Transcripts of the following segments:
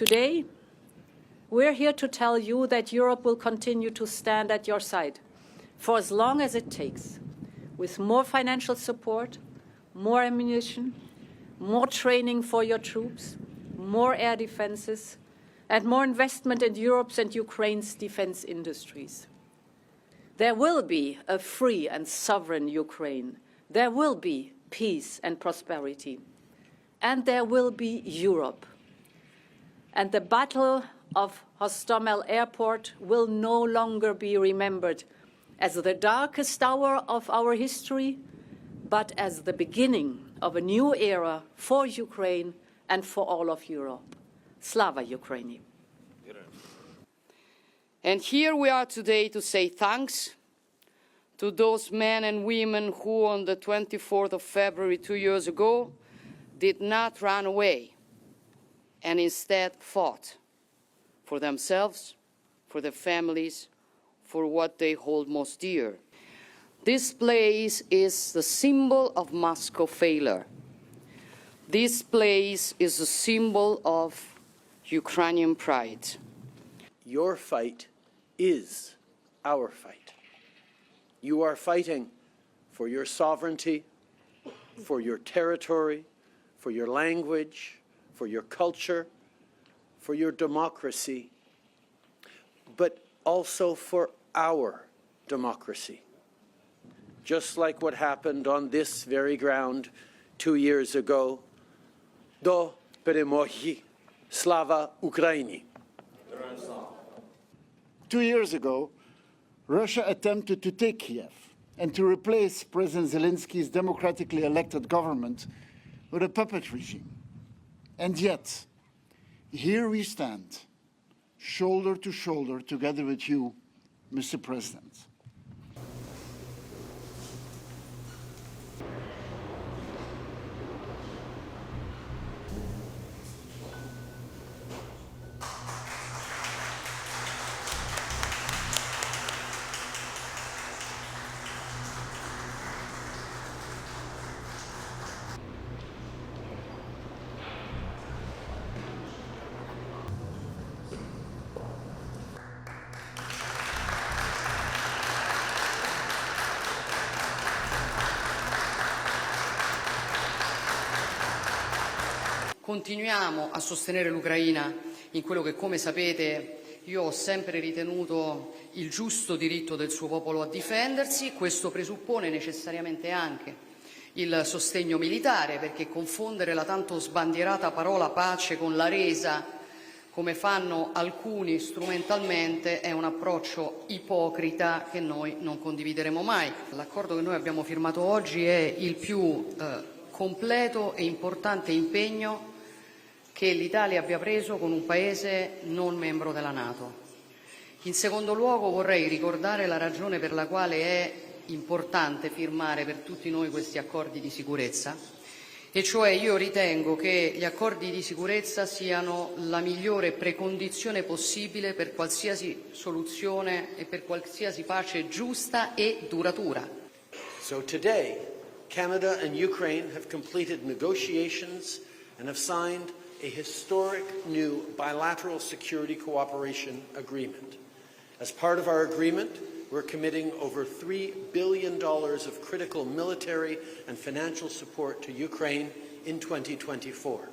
Today, we're here to tell you that Europe will continue to stand at your side for as long as it takes, with more financial support, more ammunition, more training for your troops, more air defenses, and more investment in Europe's and Ukraine's defense industries. There will be a free and sovereign Ukraine. There will be peace and prosperity. And there will be Europe. And the Battle of Hostomel Airport will no longer be remembered as the darkest hour of our history, but as the beginning of a new era for Ukraine and for all of Europe. Slava Ukraini. And here we are today to say thanks to those men and women who on the 24th of February 2 years ago did not run away and instead fought for themselves, for their families, for what they hold most dear. This place is the symbol of Moscow failure. This place is a symbol of Ukrainian pride. Your fight is our fight. You are fighting for your sovereignty, for your territory, for your language, for your culture, for your democracy, but also for our democracy. Just like what happened on this very ground 2 years ago. Do перемоги. Slava Ukraini. 2 years ago, Russia attempted to take Kyiv and to replace President Zelensky's democratically elected government with a puppet regime. And yet, here we stand, shoulder to shoulder, together with you, Mr. President. Continuiamo a sostenere l'Ucraina in quello che, come sapete, io ho sempre ritenuto il giusto diritto del suo popolo a difendersi. Questo presuppone necessariamente anche il sostegno militare, perché confondere la tanto sbandierata parola pace con la resa, come fanno alcuni strumentalmente, è un approccio ipocrita che noi non condivideremo mai. L'accordo che noi abbiamo firmato oggi è il più completo e importante impegno che l'Italia abbia preso con un Paese non membro della NATO. In secondo luogo vorrei ricordare la ragione per la quale è importante firmare per tutti noi questi accordi di sicurezza, e cioè io ritengo che gli accordi di sicurezza siano la migliore precondizione possibile per qualsiasi soluzione e per qualsiasi pace giusta e duratura. So today, Canada and Ukraine have completed negotiations and have signed a historic new bilateral security cooperation agreement. As part of our agreement, we're committing over $3 billion of critical military and financial support to Ukraine in 2024.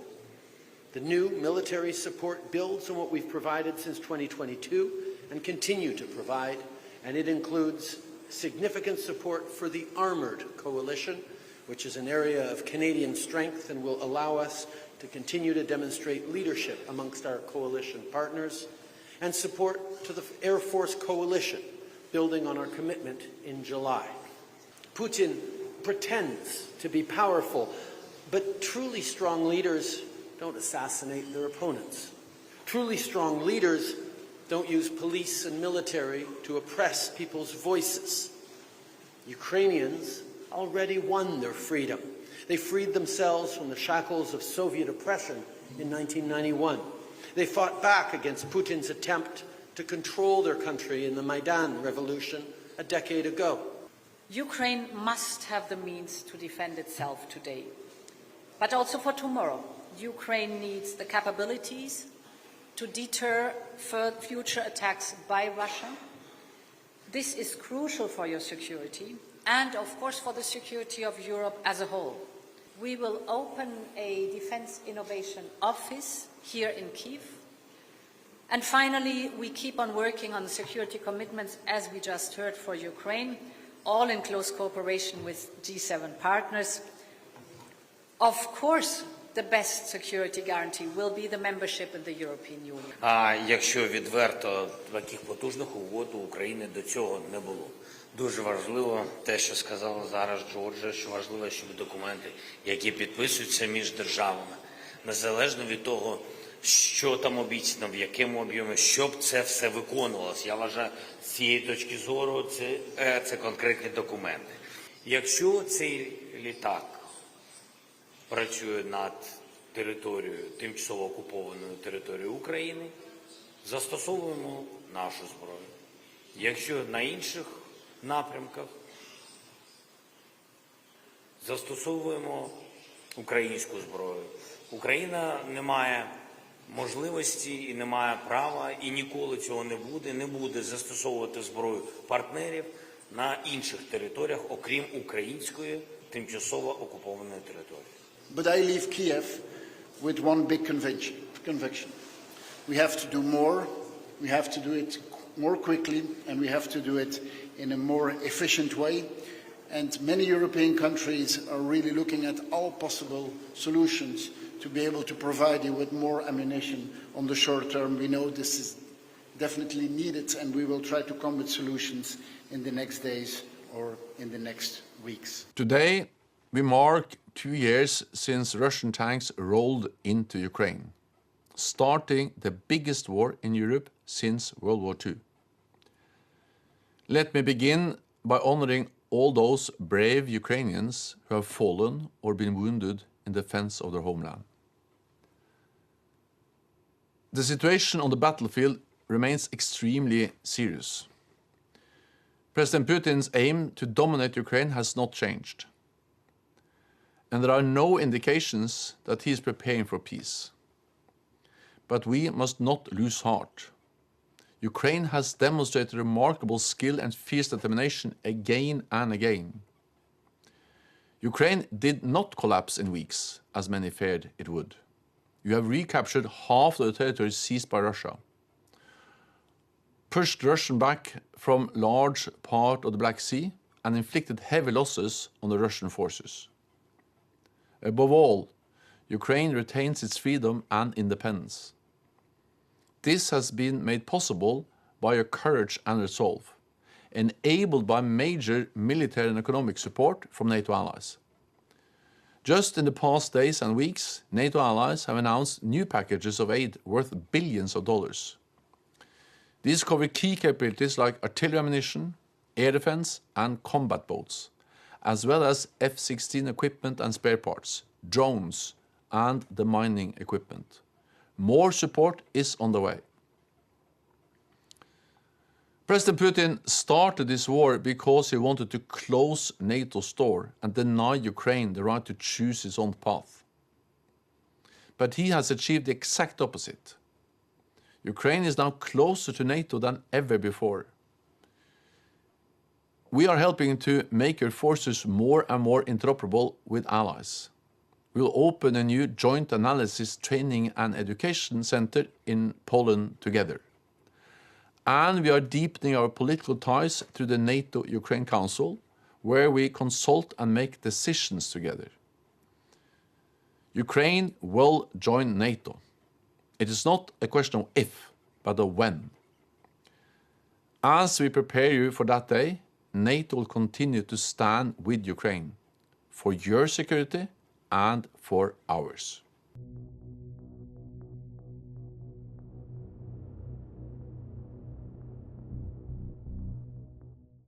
The new military support builds on what we've provided since 2022 and continue to provide, and it includes significant support for the armoured coalition, which is an area of Canadian strength and will allow us to continue to demonstrate leadership amongst our coalition partners, and support to the Air Force coalition, building on our commitment in July. Putin pretends to be powerful, but truly strong leaders don't assassinate their opponents. Truly strong leaders don't use police and military to oppress people's voices. Ukrainians already won their freedom. They freed themselves from the shackles of Soviet oppression in 1991. They fought back against Putin's attempt to control their country in the Maidan revolution a decade ago. Ukraine must have the means to defend itself today, but also for tomorrow. Ukraine needs the capabilities, to deter future attacks by Russia. This is crucial for your security and, of course, for the security of Europe as a whole. We will open a Defence Innovation Office here in Kyiv. And finally, we keep on working on the security commitments, as we just heard, for Ukraine, all in close cooperation with G7 partners. Of course, the best security guarantee will be the membership in the European Union. А якщо відверто, таких потужних угод у України до цього не було. Дуже важливо те, що сказала зараз Джорджа, що важливо, щоб документи, які підписуються між державами, незалежно від того, що там обіцяно, в якому об'ємі, щоб це все виконувалось. Я вважаю, з цієї точки зору це конкретні документи. Якщо цей літак працює над територією, тимчасово окупованою територією України, застосовуємо нашу зброю. Якщо на інших напрямках, застосовуємо українську зброю. Україна не має можливості і не має права, і ніколи цього не буде застосовувати зброю партнерів на інших територіях, окрім української тимчасово окупованої території. But I leave Kiev with one big conviction. We have to do more, we have to do it more quickly, and we have to do it in a more efficient way. And many European countries are really looking at all possible solutions to be able to provide you with more ammunition on the short term. We know this is definitely needed, and we will try to come with solutions in the next days or in the next weeks. Today, we mark 2 years since Russian tanks rolled into Ukraine, starting the biggest war in Europe since World War II. Let me begin by honoring all those brave Ukrainians who have fallen or been wounded in defense of their homeland. The situation on the battlefield remains extremely serious. President Putin's aim to dominate Ukraine has not changed, and there are no indications that he is preparing for peace. But we must not lose heart. Ukraine has demonstrated remarkable skill and fierce determination again and again. Ukraine did not collapse in weeks, as many feared it would. You have recaptured half of the territory seized by Russia, pushed Russian back from large part of the Black Sea, and inflicted heavy losses on the Russian forces. Above all, Ukraine retains its freedom and independence. This has been made possible by your courage and resolve, enabled by major military and economic support from NATO allies. Just in the past days and weeks, NATO allies have announced new packages of aid worth billions of dollars. These cover key capabilities like artillery ammunition, air defense, and combat boats, as well as F-16 equipment and spare parts, drones, and the mining equipment. More support is on the way. President Putin started this war because he wanted to close NATO's door and deny Ukraine the right to choose its own path. But he has achieved the exact opposite. Ukraine is now closer to NATO than ever before. We are helping to make your forces more and more interoperable with allies. We will open a new joint analysis, training and education center in Poland together. And we are deepening our political ties through the NATO-Ukraine Council, where we consult and make decisions together. Ukraine will join NATO. It is not a question of if, but of when. As we prepare you for that day, NATO will continue to stand with Ukraine for your security and for ours.